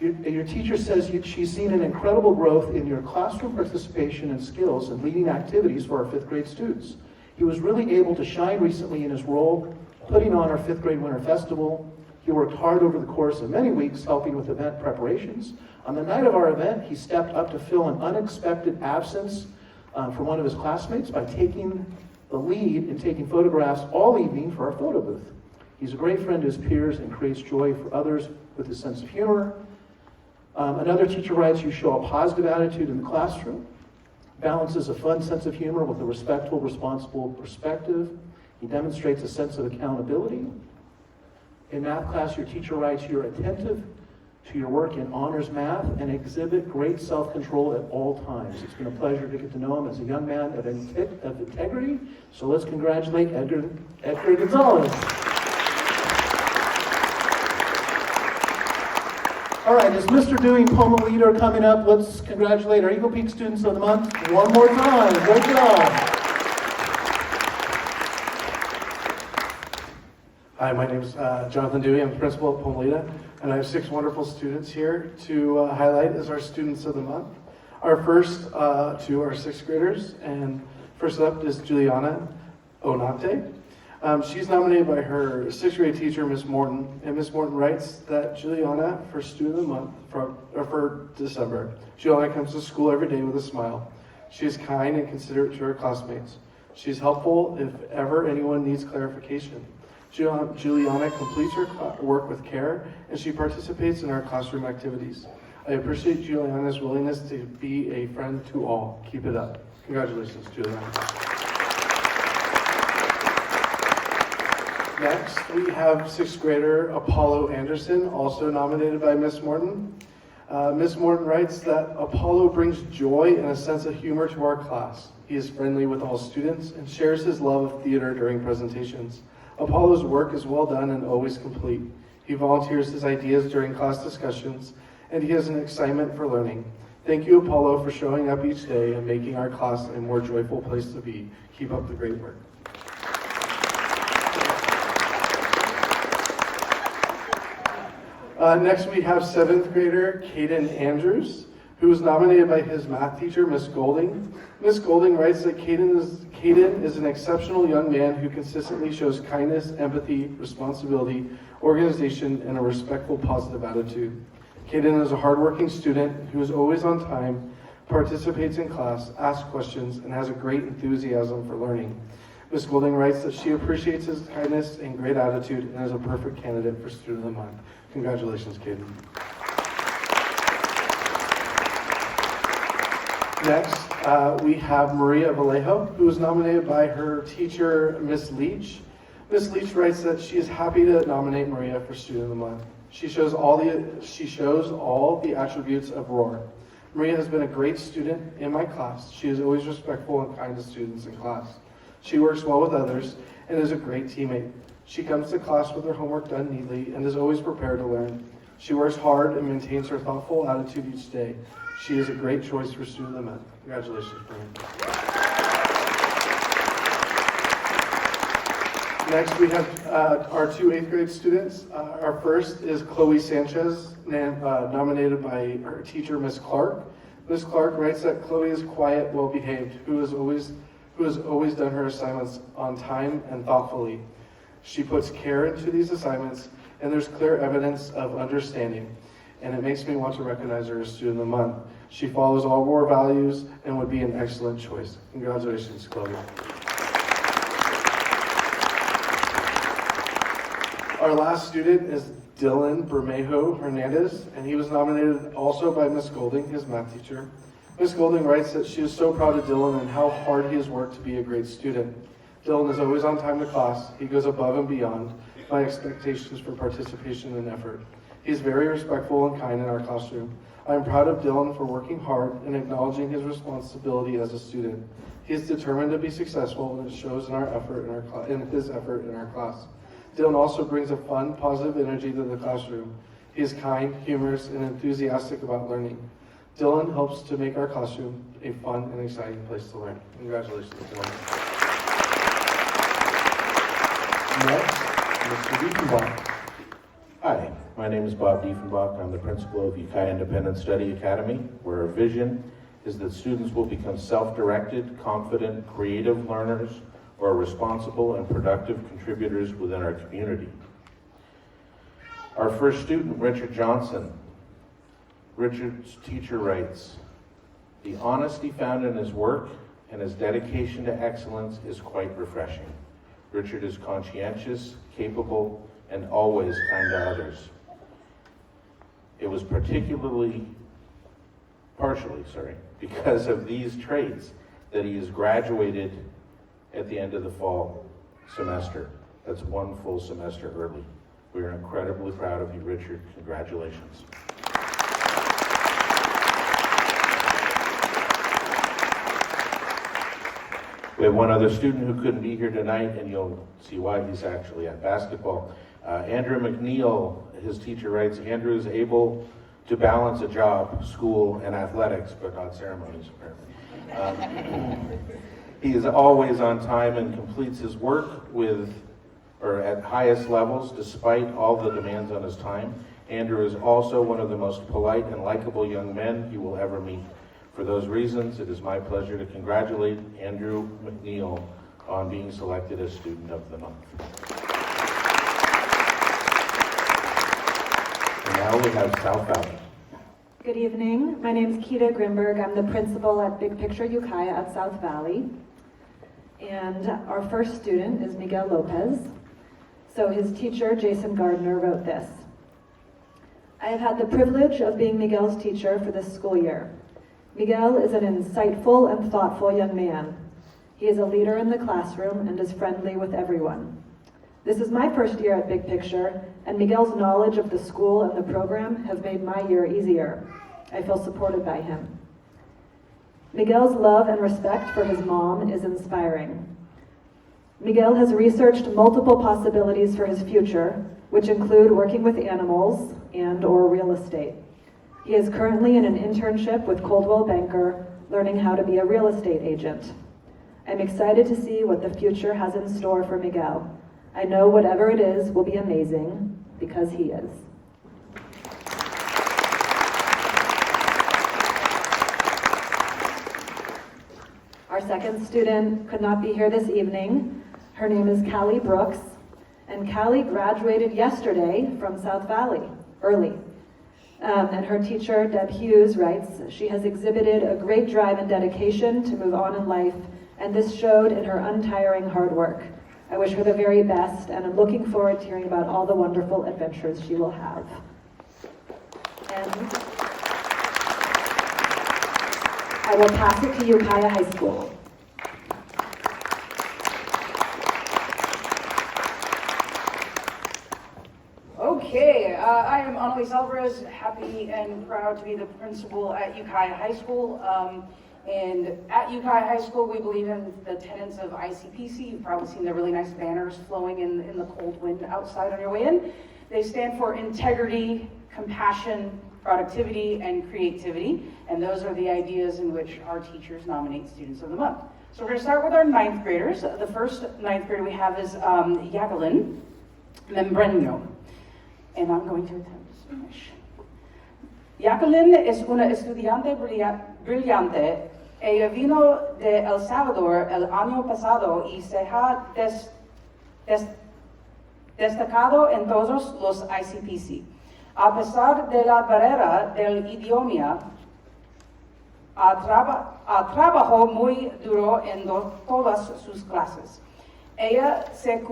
Your teacher says she's seen an incredible growth in your classroom participation and skills and leading activities for our 5th grade students. He was really able to shine recently in his role putting on our 5th grade winter festival. He worked hard over the course of many weeks helping with event preparations. On the night of our event, he stepped up to fill an unexpected absence from one of his classmates by taking the lead in taking photographs all evening for our photo booth. He's a great friend to his peers and creates joy for others with his sense of humor. Another teacher writes, you show a positive attitude in the classroom, balances a fun sense of humor with a respectful, responsible perspective. He demonstrates a sense of accountability. In math class, your teacher writes, you're attentive to your work in honors math and exhibit great self-control at all times. It's been a pleasure to get to know him as a young man of integrity. So let's congratulate Edgar Gonzalez. All right, as Mr. Dewey and Poma Leader are coming up, let's congratulate our Eagle Peak Students of the Month one more time. Great job. Hi, my name is Jonathan Dewey. I'm the principal at Pomolita, and I have 6 wonderful students here to highlight as our Students of the Month. Our first 2 are 6th graders, and first up is Juliana Onate. She's nominated by her 6th grade teacher, Miss Morton, and Miss Morton writes that Juliana, for Student of the Month for December, Juliana comes to school every day with a smile. She is kind and considerate to her classmates. She's helpful if ever anyone needs clarification. Juliana completes her work with care, and she participates in our classroom activities. I appreciate Juliana's willingness to be a friend to all. Keep it up. Congratulations, Juliana. Next, we have 6th grader Apollo Anderson, also nominated by Miss Morton. Miss Morton writes that Apollo brings joy and a sense of humor to our class. He is friendly with all students and shares his love of theater during presentations. Apollo's work is well done and always complete. He volunteers his ideas during class discussions, and he has an excitement for learning. Thank you, Apollo, for showing up each day and making our class a more joyful place to be. Keep up the great work. Next, we have 7th grader Caden Andrews, who was nominated by his math teacher, Miss Golding. Miss Golding writes that Caden is an exceptional young man who consistently shows kindness, empathy, responsibility, organization, and a respectful, positive attitude. Caden is a hardworking student who is always on time, participates in class, asks questions, and has a great enthusiasm for learning. Miss Golding writes that she appreciates his kindness and great attitude and is a perfect candidate for Student of the Month. Congratulations, Caden. Next, we have Maria Vallejo, who was nominated by her teacher, Miss Leach. Miss Leach writes that she is happy to nominate Maria for Student of the Month. She shows all the attributes of Roar. Maria has been a great student in my class. She is always respectful and kind to students in class. She works well with others and is a great teammate. She comes to class with her homework done neatly and is always prepared to learn. She works hard and maintains her thoughtful attitude each day. She is a great choice for Student of the Month. Congratulations, Maria. Next, we have our 2 8th grade students. Our first is Chloe Sanchez, nominated by her teacher, Miss Clark. Miss Clark writes that Chloe is quiet, well-behaved, who has always done her assignments on time and thoughtfully. She puts care into these assignments, and there's clear evidence of understanding, and it makes me want to recognize her as Student of the Month. She follows all Roar values and would be an excellent choice. Congratulations, Chloe. Our last student is Dylan Bermejo Hernandez, and he was nominated also by Miss Golding, his math teacher. Miss Golding writes that she is so proud of Dylan and how hard he has worked to be a great student. Dylan is always on time to class. He goes above and beyond my expectations for participation and effort. He is very respectful and kind in our classroom. I am proud of Dylan for working hard and acknowledging his responsibility as a student. He is determined to be successful, and it shows in his effort in our class. Dylan also brings a fun, positive energy to the classroom. He is kind, humorous, and enthusiastic about learning. Dylan helps to make our classroom a fun and exciting place to learn. Congratulations, Dylan. Next, Mr. Diefenbach. Hi, my name is Bob Diefenbach. I'm the principal of Ukiah Independent Study Academy, where our vision is that students will become self-directed, confident, creative learners who are responsible and productive contributors within our community. Our first student, Richard Johnson. Richard's teacher writes, "The honesty found in his work and his dedication to excellence is quite refreshing. Richard is conscientious, capable, and always kind to others. It was partially because of these traits that he is graduated at the end of the fall semester. That's 1 full semester early. We are incredibly proud of you, Richard. Congratulations." We have one other student who couldn't be here tonight, and you'll see why. He's actually at basketball. Andrew McNeil, his teacher writes, Andrew is able to balance a job, school, and athletics, but not ceremonies, apparently. He is always on time and completes his work at highest levels despite all the demands on his time. Andrew is also one of the most polite and likable young men you will ever meet. For those reasons, it is my pleasure to congratulate Andrew McNeil on being selected as Student of the Month. And now we have South Valley. Good evening. My name is Keita Grimberg. I'm the principal at Big Picture Ukiah at South Valley. And our first student is Miguel Lopez. So his teacher, Jason Gardner, wrote this. I have had the privilege of being Miguel's teacher for this school year. Miguel is an insightful and thoughtful young man. He is a leader in the classroom and is friendly with everyone. This is my first year at Big Picture, and Miguel's knowledge of the school and the program has made my year easier. I feel supported by him. Miguel's love and respect for his mom is inspiring. Miguel has researched multiple possibilities for his future, which include working with animals and/or real estate. He is currently in an internship with Coldwell Banker, learning how to be a real estate agent. I'm excited to see what the future has in store for Miguel. I know whatever it is will be amazing, because he is. Our second student could not be here this evening. Her name is Callie Brooks, and Callie graduated yesterday from South Valley, early. And her teacher, Deb Hughes, writes, she has exhibited a great drive and dedication to move on in life, and this showed in her untiring hard work. I wish her the very best, and I'm looking forward to hearing about all the wonderful adventures she will have. And I will pass it to Ukiah High School. Okay, I am Annalise Alvarez, happy and proud to be the principal at Ukiah High School. And at Ukiah High School, we believe in the tenets of ICPC. You've probably seen the really nice banners flowing in the cold wind outside on your way in. They stand for integrity, compassion, productivity, and creativity. And those are the ideas in which our teachers nominate Students of the Month. So we're going to start with our ninth graders. The first ninth grader we have is Jacqueline Membreño. And I'm going to attempt Spanish. Jacqueline es una estudiante brillante. Ella vino de El Salvador el año pasado y se ha destacado en todos los ICPC. A pesar de la barrera del idioma, trabajó muy duro en todas sus clases. Ella se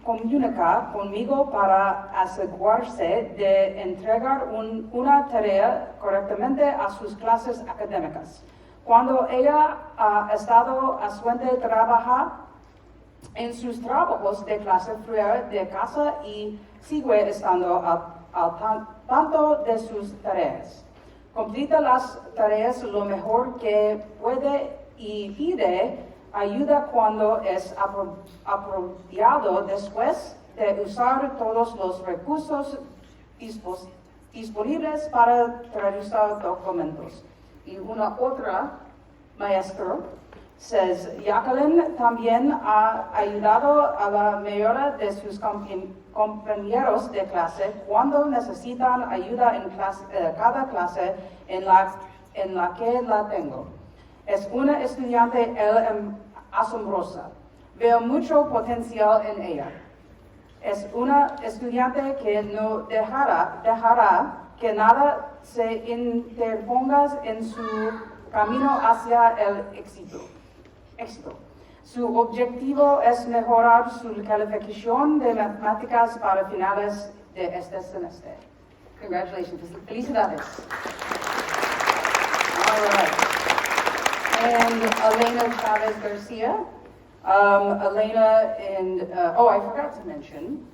comunica conmigo para asegurarse de entregar una tarea correctamente a sus clases académicas. Cuando ella ha estado ausente, trabaja en sus trabajos de clase fuera de casa y sigue estando al tanto de sus tareas. Completa las tareas lo mejor que puede y pide ayuda cuando es apropiado después de usar todos los recursos disponibles para traducir documentos. Y una otra maestra says, Jacqueline también ha ayudado a la mejora de sus compañeros de clase cuando necesitan ayuda en cada clase en la que la tengo. Es una estudiante asombrosa. Veo mucho potencial en ella. Es una estudiante que no dejará que nada se interponga en su camino hacia el éxito. Su objetivo es mejorar su calificación de matemáticas para finales de este semestre. Congratulations. Felicidades. All right. And Elena Chavez Garcia. Elena and, I forgot to mention,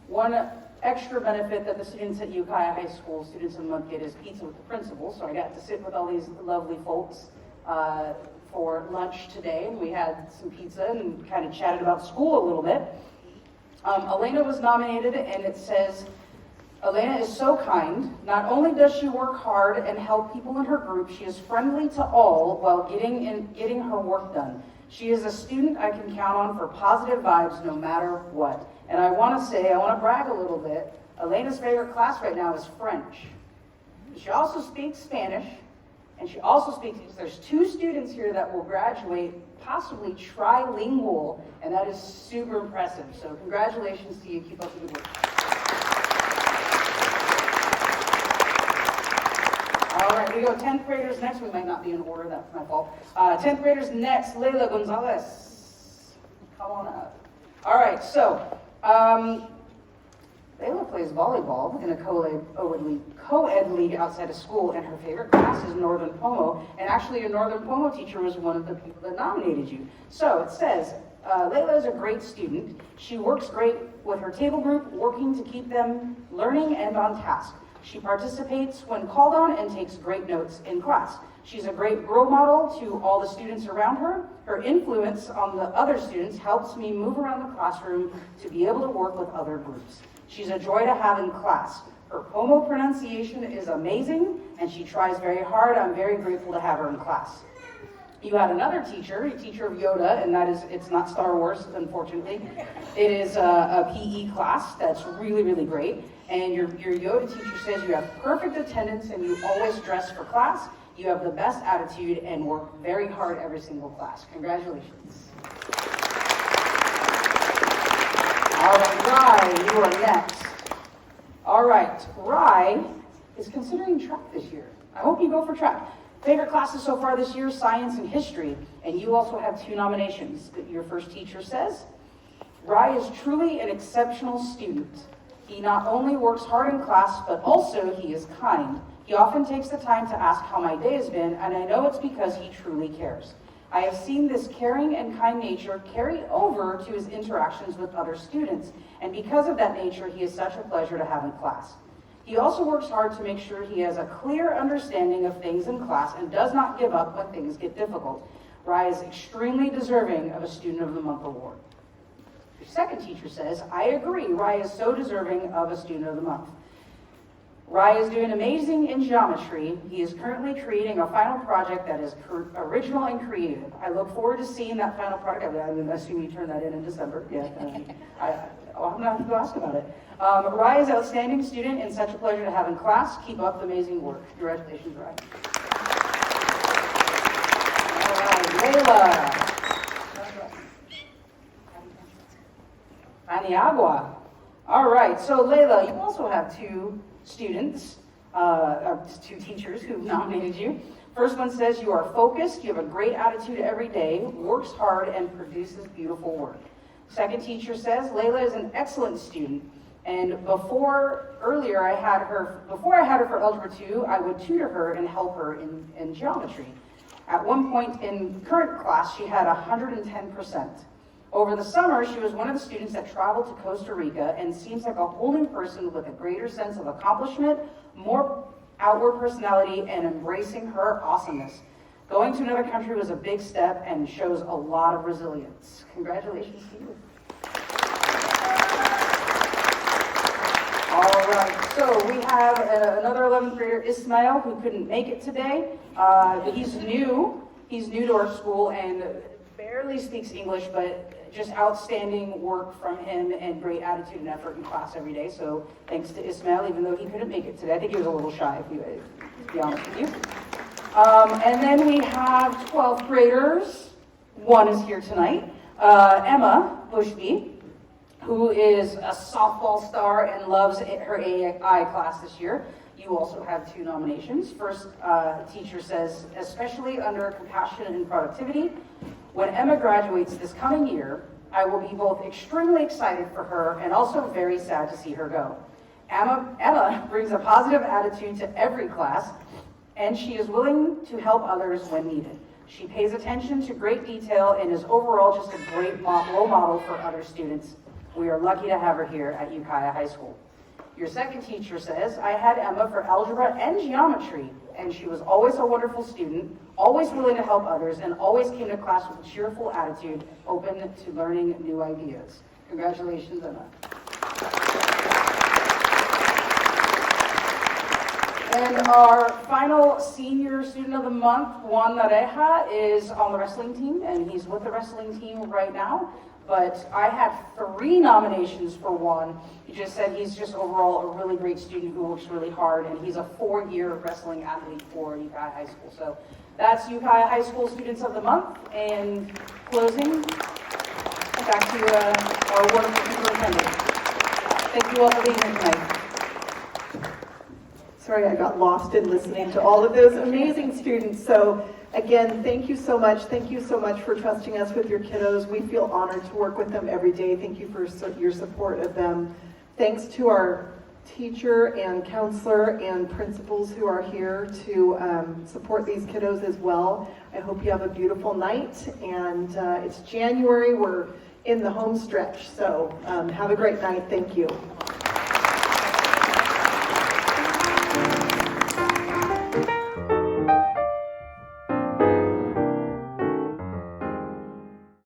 one extra benefit that the students at Ukiah High School, Students of the Month, get is pizza with the principal. So I got to sit with all these lovely folks for lunch today, and we had some pizza and kind of chatted about school a little bit. Elena was nominated, and it says, Elena is so kind. Not only does she work hard and help people in her group, she is friendly to all while getting her work done. She is a student I can count on for positive vibes no matter what. And I want to brag a little bit. Elena's favorite class right now is French. She also speaks Spanish, and she also speaks, there's 2 students here that will graduate possibly trilingual, and that is super impressive. So congratulations to you. Keep up the good work. All right, we go 10th graders next. We might not be in order, that's my fault. 10th graders next, Layla Gonzalez. Come on up. All right, so Layla plays volleyball in a co-ed league outside of school, and her favorite class is Northern Pomo. And actually, your Northern Pomo teacher was one of the people that nominated you. So it says, Layla is a great student. She works great with her table group, working to keep them learning and on task. She participates when called on and takes great notes in class. She's a great role model to all the students around her. Her influence on the other students helps me move around the classroom to be able to work with other groups. She's a joy to have in class. Her Pomo pronunciation is amazing, and she tries very hard. I'm very grateful to have her in class. You had another teacher, a teacher of Yoda, and it's not Star Wars, unfortunately. It is a PE class that's really, really great. And your Yoda teacher says you have perfect attendance and you always dress for class. You have the best attitude and work very hard every single class. Congratulations. All right, Rye, you are next. All right, Rye is considering track this year. I hope you go for track. Favorite classes so far this year, science and history, and you also have 2 nominations. Your first teacher says, Rye is truly an exceptional student. He not only works hard in class, but also he is kind. He often takes the time to ask how my day has been, and I know it's because he truly cares. I have seen this caring and kind nature carry over to his interactions with other students, and because of that nature, he is such a pleasure to have in class. He also works hard to make sure he has a clear understanding of things in class and does not give up when things get difficult. Rye is extremely deserving of a Student of the Month award. Your second teacher says, I agree, Rye is so deserving of a Student of the Month. Rye is doing amazing in geometry. He is currently creating a final project that is original and creative. I look forward to seeing that final project. I assume you turn that in December. Yeah, I'm not going to ask about it. Rye is an outstanding student and such a pleasure to have in class. Keep up the amazing work. Congratulations, Rye. All right, Layla. Aniagua. All right, so Layla, you also have 2 students, 2 teachers who nominated you. First one says you are focused, you have a great attitude every day, works hard, and produces beautiful work. Second teacher says Layla is an excellent student, and before I had her for Algebra 2, I would tutor her and help her in geometry. At one point in current class, she had 110%. Over the summer, she was one of the students that traveled to Costa Rica and seems like a whole new person with a greater sense of accomplishment, more outward personality, and embracing her awesomeness. Going to another country was a big step and shows a lot of resilience. Congratulations to you. All right, so we have another 11th grader, Ismail, who couldn't make it today. He's new to our school and barely speaks English, but just outstanding work from him and great attitude and effort in class every day. So thanks to Ismail, even though he couldn't make it today. I think he was a little shy, to be honest with you. And then we have 12th graders. One is here tonight. Emma Bushby, who is a softball star and loves her AI class this year. You also have 2 nominations. First, teacher says, especially under compassion and productivity, when Emma graduates this coming year, I will be both extremely excited for her and also very sad to see her go. Emma brings a positive attitude to every class, and she is willing to help others when needed. She pays attention to great detail and is overall just a great role model for other students. We are lucky to have her here at Ukiah High School. Your second teacher says, I had Emma for algebra and geometry, and she was always a wonderful student, always willing to help others, and always came to class with a cheerful attitude, open to learning new ideas. Congratulations, Emma. And our final senior student of the month, Juan Nareja, is on the wrestling team, and he's with the wrestling team right now. But I had 3 nominations for Juan. He just said he's just overall a really great student who works really hard, and he's a 4-year wrestling athlete for Ukiah High School. So that's Ukiah High School Students of the Month. And closing, back to our wonderful superintendent. Thank you all for being here tonight. Sorry, I got lost in listening to all of those amazing students. So again, thank you so much. Thank you so much for trusting us with your kiddos. We feel honored to work with them every day. Thank you for your support of them. Thanks to our teacher and counselor and principals who are here to support these kiddos as well. I hope you have a beautiful night. And it's January. We're in the home stretch. So have a great night. Thank you.